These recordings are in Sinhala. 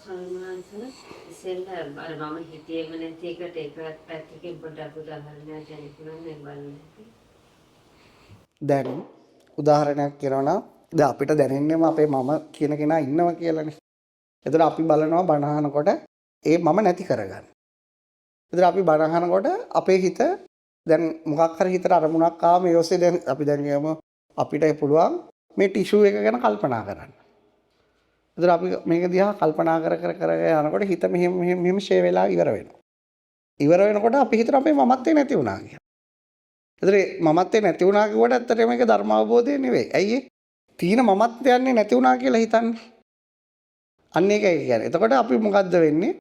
සල්මාන්සන ඉස්සෙල්ලා අර මම හිතේම නැති එකට එක පැත්තකින් පොඩ්ඩක් උදාහරණයක් දෙන්න පුළුවන් නේ බලන්න. දැන් උදාහරණයක් කියනවා නම් දැන් අපිට දැනෙන්නේම අපේ මම කියන කෙනා ඉන්නවා කියලානේ. එතකොට අපි බලනවා බණ අහනකොට ඒ මම නැති කරගන්න. එතකොට අපි බණ අහනකොට අපේ හිත දැන් මොකක් හරි හිතට අරමුණක් ආවම ඒ ඔස්සේ දැන් අපි දැන් කියමු අපිට පුළුවන් මේ ටිෂු එක ගැන කල්පනා කරන්න. එතකොට අපි මේක දිහා කල්පනා කර යනකොට හිත මෙහෙම ෂේ වෙලා ඉවර වෙනවා. ඉවර වෙනකොට අපි හිතන අපේ මමත්වේ නැති වුණා කියලා. එතකොට මමත්වේ නැති වුණා කියුවට ඇත්තටම මේක ධර්ම අවබෝධය නෙවෙයි. ඇයි ඒ? තීන මමත්වයන්නේ නැති වුණා කියලා හිතන්නේ. අන්න ඒකයි කියන්නේ. එතකොට අපි මොකද්ද වෙන්නේ?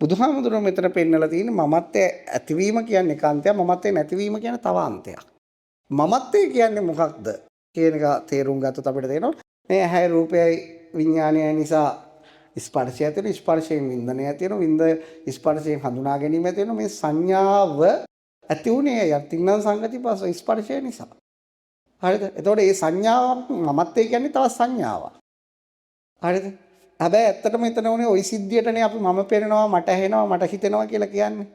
බුදුහාමුදුරුවෝ මෙතන පෙන්නලා තියෙන්නේ මමත්වයේ ඇතිවීම කියන්නේ කාන්තයක්, මමත්වයේ නැතිවීම කියන්නේ තව අන්තයක්. මමත්වයේ කියන්නේ මොකක්ද කියන එක තේරුම් ගත්තොත් අපිට තේරෙනවා මේ ඇහැ රූපයයි විඥානය නිසා ස්පර්ශය ඇති වෙන, ස්පර්ශයෙන් වින්දනය ඇති වෙන, වින්ද ස්පර්ශයෙන් හඳුනා ගැනීම ඇති වෙන මේ සංඥාව ඇති උනේ යතින්නම් සංගති පස්ස ස්පර්ශය නිසා. හරිද? එතකොට මේ සංඥාව මමත්වයේ කියන්නේ තව සංඥාවක්. හරිද? හැබැයි ඇත්තටම මෙතන උනේ ওই සිද්ධියටනේ අපි මම පේනවා, මට ඇහෙනවා, මට හිතෙනවා කියලා කියන්නේ.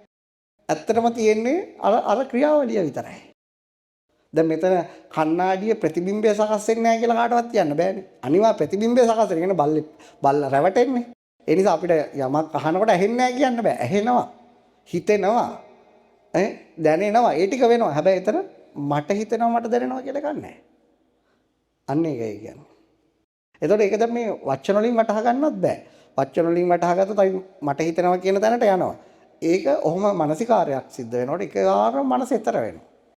ඇත්තටම තියෙන්නේ අර ක්‍රියාවලිය විතරයි. දැන් මෙතන කණ්ණාඩියේ ප්‍රතිබිම්බය සකස් වෙන්නේ නැහැ කියලා කාටවත් කියන්න බෑනේ. අනිවා ප්‍රතිබිම්බය සකස් වෙන. කියන්නේ බල්ල රැවටෙන්නේ. ඒ නිසා අපිට යමක් අහනකොට ඇහෙන්නේ නැහැ කියන්න බෑ. ඇහෙනවා. හිතෙනවා. දැනෙනවා. ඒ ටික වෙනවා. හැබැයි එතන මට හිතෙනවා මට දැනෙනවා කියලා එකක් නැහැ. අන්න ඒකයි කියන්නේ. එතකොට ඒක දැන් මේ වචන වලින් වටහා ගන්නවත් බෑ. වචන වලින් වටහා ගත්තොත් අපි මට හිතෙනවා කියන තැනට යනවා. ඒක ඔහොම මානසිකාරයක් සිද්ධ වෙනකොට එකපාරම මනස එතර වෙනවා.